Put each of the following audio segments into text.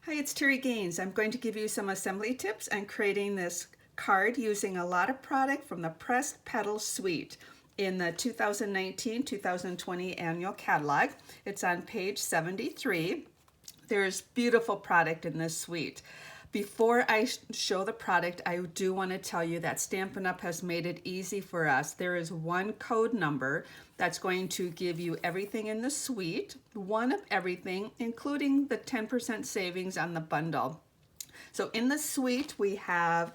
Hi, it's Terri Gaines. I'm going to give you some assembly tips on creating this card using a lot of product from the Pressed Petals suite in the 2019-2020 annual catalog. It's on page 73. There's beautiful product in this suite. Before I show the product, I do want to tell you that Stampin' Up! Has made it easy for us. There is one code number that's going to give you everything in the suite, one of everything, including the 10% savings on the bundle. So in the suite, we have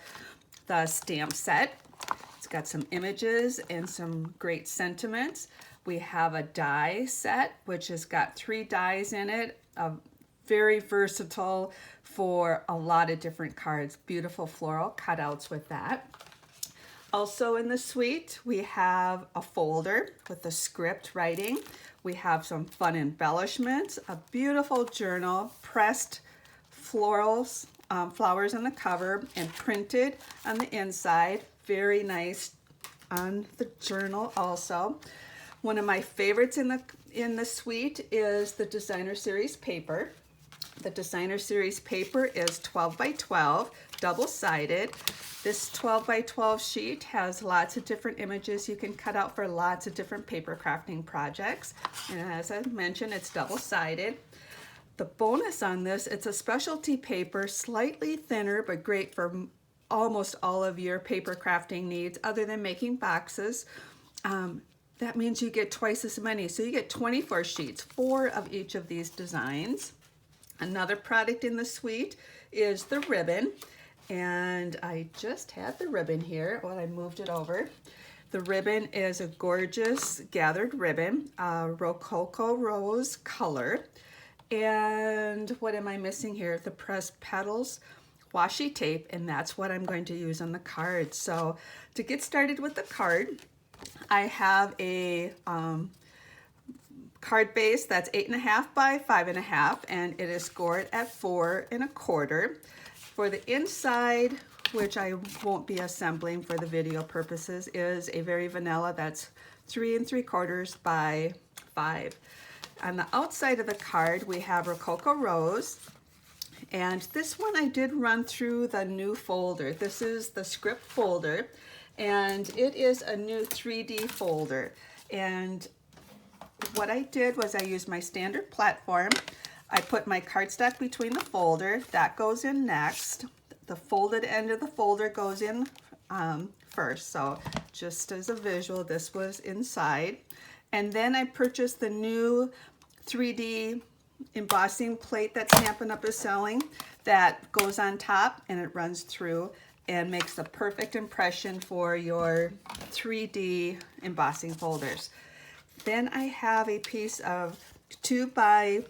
the stamp set. It's got some images and some great sentiments. We have a die set, which has got 3 dies in it, very versatile for a lot of different cards. Beautiful floral cutouts with that. Also in the suite, we have a folder with the script writing. We have some fun embellishments, a beautiful journal, pressed florals, flowers on the cover and printed on the inside. Very nice on the journal also. One of my favorites in the suite is the Designer Series paper. The Designer Series paper is 12 by 12, double-sided. This 12 by 12 sheet has lots of different images you can cut out for lots of different paper crafting projects. And as I mentioned, it's double-sided. The bonus on this, it's a specialty paper, slightly thinner, but great for almost all of your paper crafting needs other than making boxes. That means you get twice as many. So you get 24 sheets, 4 of each of these designs. Another product in the suite is the ribbon, and I just had the ribbon here when I moved it over. The ribbon is a gorgeous gathered ribbon, Rococo Rose color. And what am I missing here? The Pressed Petals washi tape, and that's what I'm going to use on the card. So to get started with the card, I have a card base that's 8.5 by 5.5, and it is scored at 4 1/4. For the inside, which I won't be assembling for the video purposes, is a very vanilla that's 3 3/4 by 5. On the outside of the card, we have Rococo Rose, and this one I did run through the new folder. This is the script folder, and it is a new 3D folder. And what I did was I used my standard platform. I put my cardstock between the folder. That goes in next. The folded end of the folder goes in first. So just as a visual, this was inside. And then I purchased the new 3D embossing plate that Stampin' Up! Is selling. That goes on top and it runs through and makes the perfect impression for your 3D embossing folders. Then I have a piece of 2 by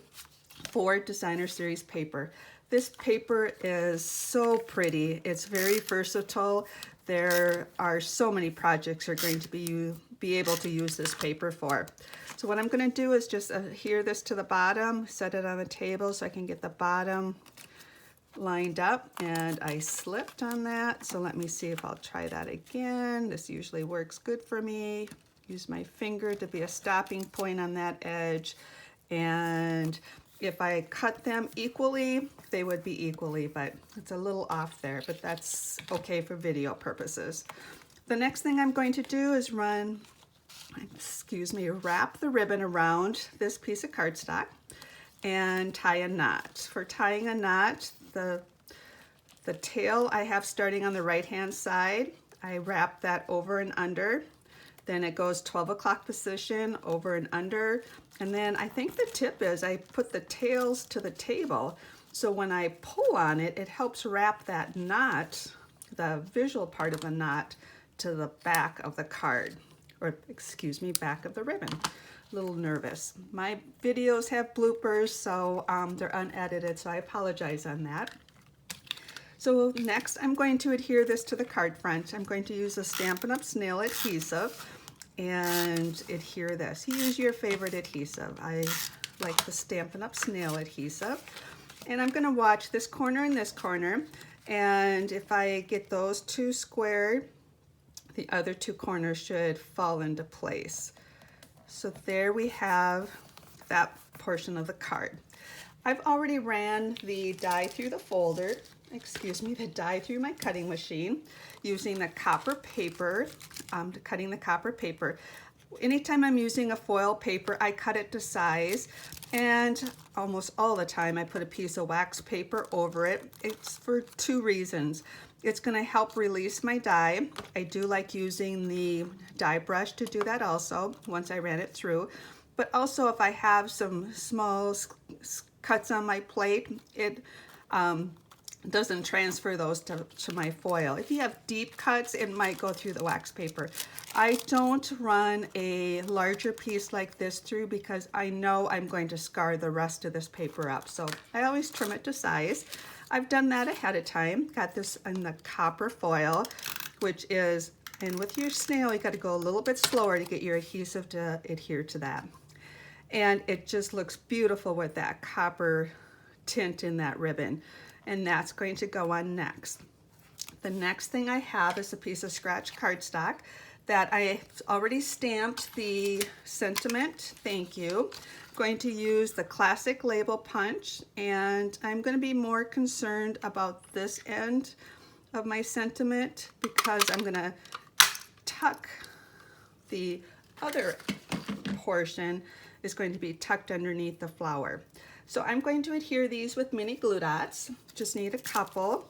4 Designer Series paper. This paper is so pretty. It's very versatile. There are so many projects you're going to be able to use this paper for. So what I'm going to do is just adhere this to the bottom, set it on a table so I can get the bottom lined up, and I slipped on that. So let me see if I'll try that again. This usually works good for me. Use my finger to be a stopping point on that edge, and if I cut them equally, they would be equally, but it's a little off there, but that's okay for video purposes. The next thing I'm going to do is wrap the ribbon around this piece of cardstock and tie a knot. For tying a knot, the tail I have starting on the right hand side, I wrap that over and under. Then it goes 12 o'clock position, over and under. And then I think the tip is I put the tails to the table. So when I pull on it, it helps wrap that knot, the visual part of the knot, to the back of the card. Or excuse me, back of the ribbon. A little nervous. My videos have bloopers, so they're unedited, so I apologize on that. So next, I'm going to adhere this to the card front. I'm going to use a Stampin' Up! Snail adhesive and adhere this. Use your favorite adhesive. I like the Stampin' Up! Snail adhesive. And I'm going to watch this corner and this corner. And if I get those 2 squared, the other 2 corners should fall into place. So there we have that portion of the card. I've already ran the die through the folder, excuse me, the die through my cutting machine using the copper paper, cutting the copper paper. Anytime I'm using a foil paper, I cut it to size, and almost all the time I put a piece of wax paper over it. It's for two reasons. It's going to help release my die. I do like using the die brush to do that also once I ran it through. But also if I have some small cuts on my plate, it doesn't transfer those to my foil. If you have deep cuts, it might go through the wax paper. I don't run a larger piece like this through because I know I'm going to scar the rest of this paper up. So I always trim it to size. I've done that ahead of time. Got this in the copper foil, which is, and with your snail, you got to go a little bit slower to get your adhesive to adhere to that. And it just looks beautiful with that copper tint in that ribbon. And that's going to go on next. The next thing I have is a piece of scratch cardstock that I already stamped the sentiment, thank you. I'm going to use the classic label punch, and I'm going to be more concerned about this end of my sentiment because I'm going to tuck the other portion is going to be tucked underneath the flower. So I'm going to adhere these with mini glue dots. Just need a couple,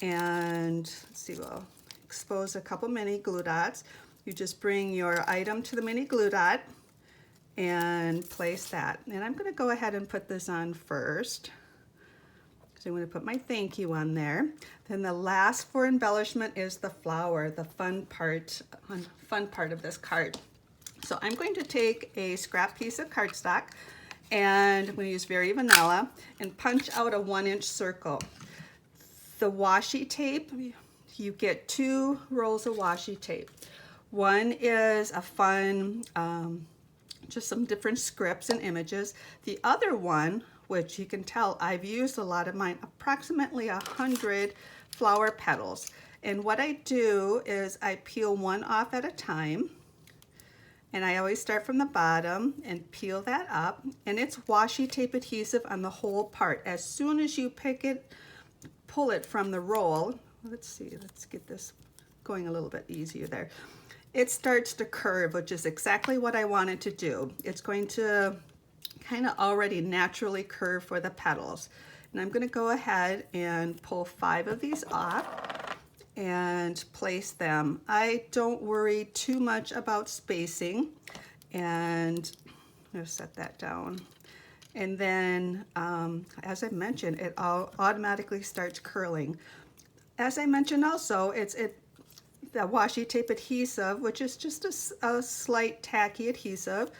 and let's see, we'll expose a couple mini glue dots. You just bring your item to the mini glue dot and place that. And I'm going to go ahead and put this on first. So I'm going to put my thank you on there. Then the last for embellishment is the flower, the fun part of this card. So I'm going to take a scrap piece of cardstock, and I'm going to use Very Vanilla and punch out a 1-inch circle. The washi tape, you get 2 rolls of washi tape. One is a fun, just some different scripts and images. The other one, which you can tell I've used a lot of mine, approximately 100 flower petals. And what I do is I peel one off at a time. And I always start from the bottom and peel that up. And it's washi tape adhesive on the whole part. As soon as you pick it, pull it from the roll. Let's see, let's get this going a little bit easier there. It starts to curve, which is exactly what I wanted to do. It's going to kind of already naturally curve for the petals. And I'm going to go ahead and pull 5 of these off and place them. I don't worry too much about spacing, and I'm going to set that down. And then, as I mentioned, it automatically starts curling. As I mentioned also, the washi tape adhesive, which is just a slight tacky adhesive,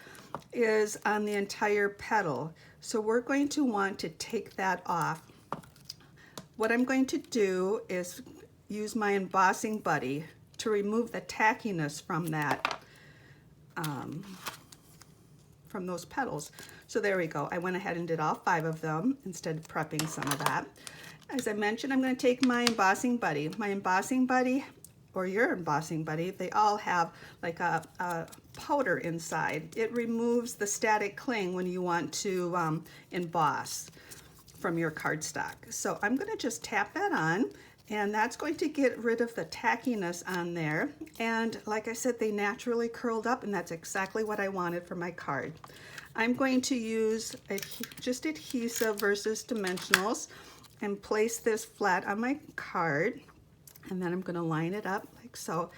is on the entire petal. So we're going to want to take that off. What I'm going to do is use my embossing buddy to remove the tackiness from that, from those petals. So there we go. I went ahead and did all 5 of them instead of prepping some of that. As I mentioned, I'm going to take my embossing buddy. My embossing buddy, or your embossing buddy, they all have like a powder inside. It removes the static cling when you want to emboss from your cardstock. So I'm going to just tap that on, and that's going to get rid of the tackiness on there. And like I said, they naturally curled up, and that's exactly what I wanted for my card. I'm going to use just adhesive versus dimensionals and place this flat on my card, and then I'm going to line it up like so.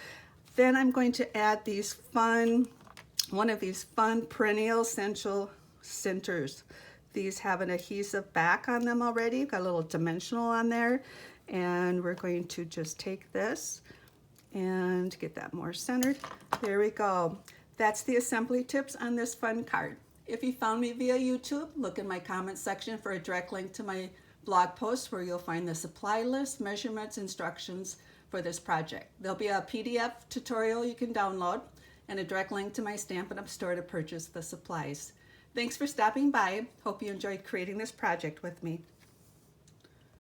Then I'm going to add these one of these fun perennial essential centers. These have an adhesive back on them already. Got a little dimensional on there. And we're going to just take this and get that more centered. There we go. That's the assembly tips on this fun card. If you found me via YouTube, look in my comment section for a direct link to my blog post where you'll find the supply list, measurements, instructions for this project. There'll be a PDF tutorial you can download and a direct link to my Stampin' Up! Store to purchase the supplies. Thanks for stopping by. Hope you enjoyed creating this project with me.